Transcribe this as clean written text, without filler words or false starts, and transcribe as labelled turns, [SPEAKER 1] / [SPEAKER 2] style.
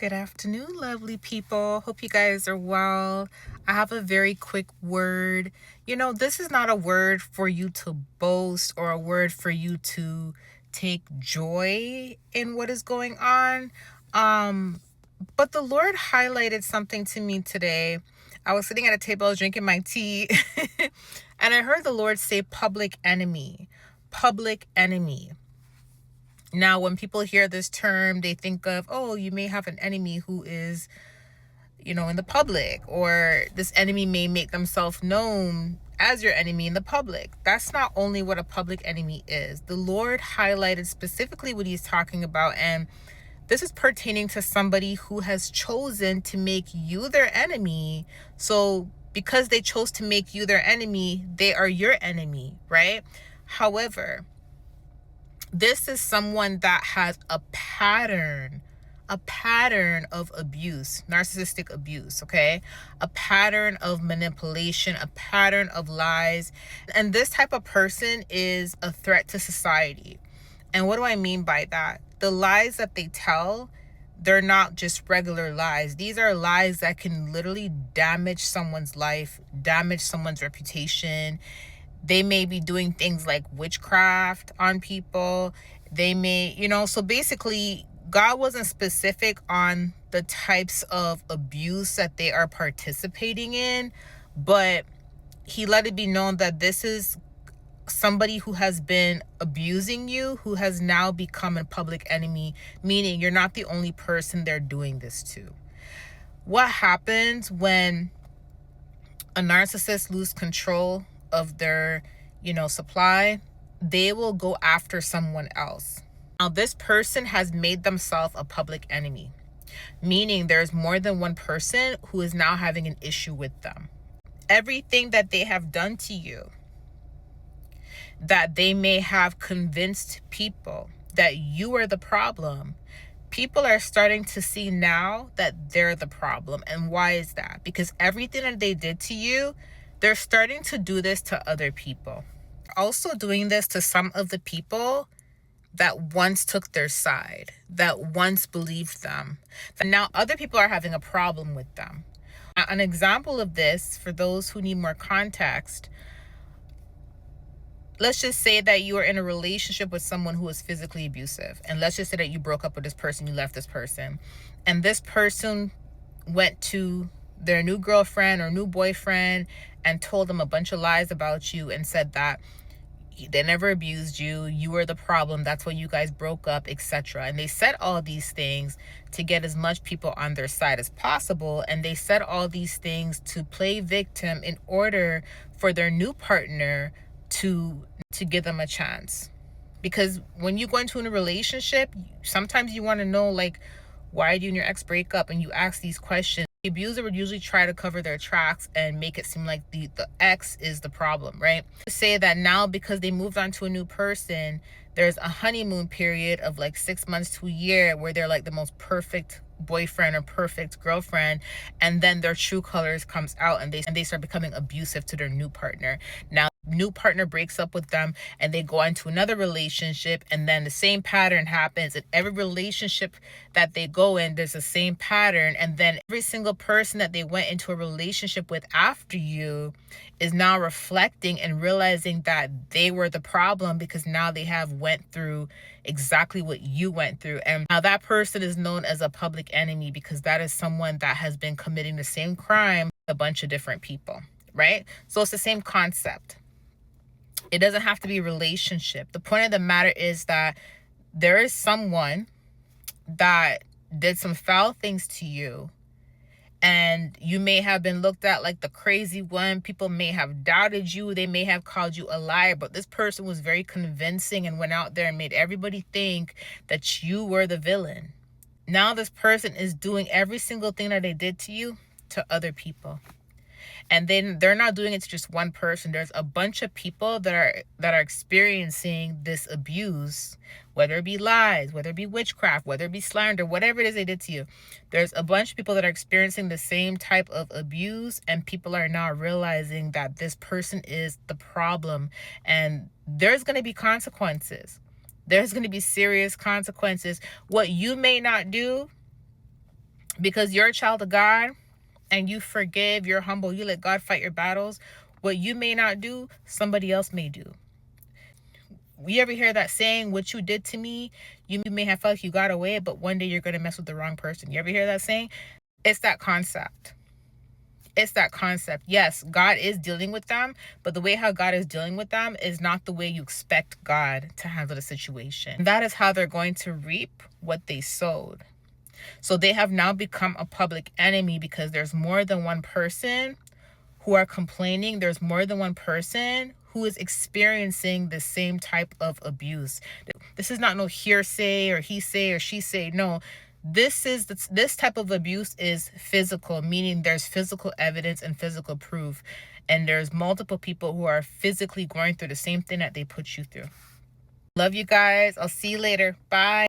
[SPEAKER 1] Good afternoon, lovely people. Hope you guys are well. I have a very quick word. This is not a word for you to boast or a word for you to take joy in what is going on. But the Lord highlighted something to me today. I was sitting at a table, I was drinking my tea, and I heard the Lord say public enemy. Public enemy. Now, when people hear this term, they think of, oh, you may have an enemy who is, in the public, or this enemy may make themselves known as your enemy in the public. That's not only what a public enemy is. The Lord highlighted specifically what he's talking about, and this is pertaining to somebody who has chosen to make you their enemy. So because they chose to make you their enemy, they are your enemy, right? However, this is someone that has a pattern of abuse, narcissistic abuse, okay? A pattern of manipulation, a pattern of lies. And this type of person is a threat to society. And what do I mean by that? The lies that they tell, they're not just regular lies. These are lies that can literally damage someone's life, damage someone's reputation. They may be doing things like witchcraft on people. They may, so basically, God wasn't specific on the types of abuse that they are participating in, but he let it be known that this is somebody who has been abusing you, who has now become a public enemy, meaning you're not the only person they're doing this to. What happens when a narcissist loses control of their, supply? They will go after someone else. Now, this person has made themselves a public enemy, meaning there's more than one person who is now having an issue with them. Everything that they have done to you, that they may have convinced people that you are the problem, people are starting to see now that they're the problem. And why is that? Because everything that they did to you, they're starting to do this to other people. Also doing this to some of the people that once took their side, that once believed them. And now other people are having a problem with them. An example of this, for those who need more context, let's just say that you are in a relationship with someone who is physically abusive. And let's just say that you broke up with this person, you left this person. And this person went to their new girlfriend or new boyfriend and told them a bunch of lies about you and said that they never abused you, you were the problem, that's why you guys broke up, etc. And they said all these things to get as much people on their side as possible. And they said all these things to play victim in order for their new partner to give them a chance. Because when you go into a relationship, sometimes you want to know, like, why did you and your ex break up? And you ask these questions. The abuser would usually try to cover their tracks and make it seem like the ex is the problem, right? To say that now because they moved on to a new person, there's a honeymoon period of like 6 months to a year where they're like the most perfect boyfriend or perfect girlfriend, and then their true colors comes out and they start becoming abusive to their new partner. Now new partner breaks up with them and they go into another relationship, and then the same pattern happens. In every relationship that they go in, there's the same pattern. And then every single person that they went into a relationship with after you is now reflecting and realizing that they were the problem, because now they have went through exactly what you went through. And now that person is known as a public enemy, because that is someone that has been committing the same crime with a bunch of different people, right? So it's the same concept. It doesn't have to be a relationship. The point of the matter is that there is someone that did some foul things to you, and you may have been looked at like the crazy one. People may have doubted you. They may have called you a liar, but this person was very convincing and went out there and made everybody think that you were the villain. Now this person is doing every single thing that they did to you to other people. And then they're not doing it to just one person. There's a bunch of people that are experiencing this abuse, whether it be lies, whether it be witchcraft, whether it be slander, whatever it is they did to you. There's a bunch of people that are experiencing the same type of abuse, and people are now realizing that this person is the problem, and there's going to be consequences. There's going to be serious consequences. What you may not do, Because you're a child of God and you forgive, you're humble, you let God fight your battles. What you may not do, somebody else may do. You ever hear that saying, what you did to me, you may have felt like you got away, but one day you're going to mess with the wrong person. You ever hear that saying? It's that concept. It's that concept. Yes, God is dealing with them, but the way how God is dealing with them is not the way you expect God to handle the situation. That is how they're going to reap what they sowed. So they have now become a public enemy because there's more than one person who are complaining. There's more than one person who is experiencing the same type of abuse. This is not no hearsay or he say or she say. No, this type of abuse is physical, meaning there's physical evidence and physical proof. And there's multiple people who are physically going through the same thing that they put you through. Love you guys. I'll see you later. Bye.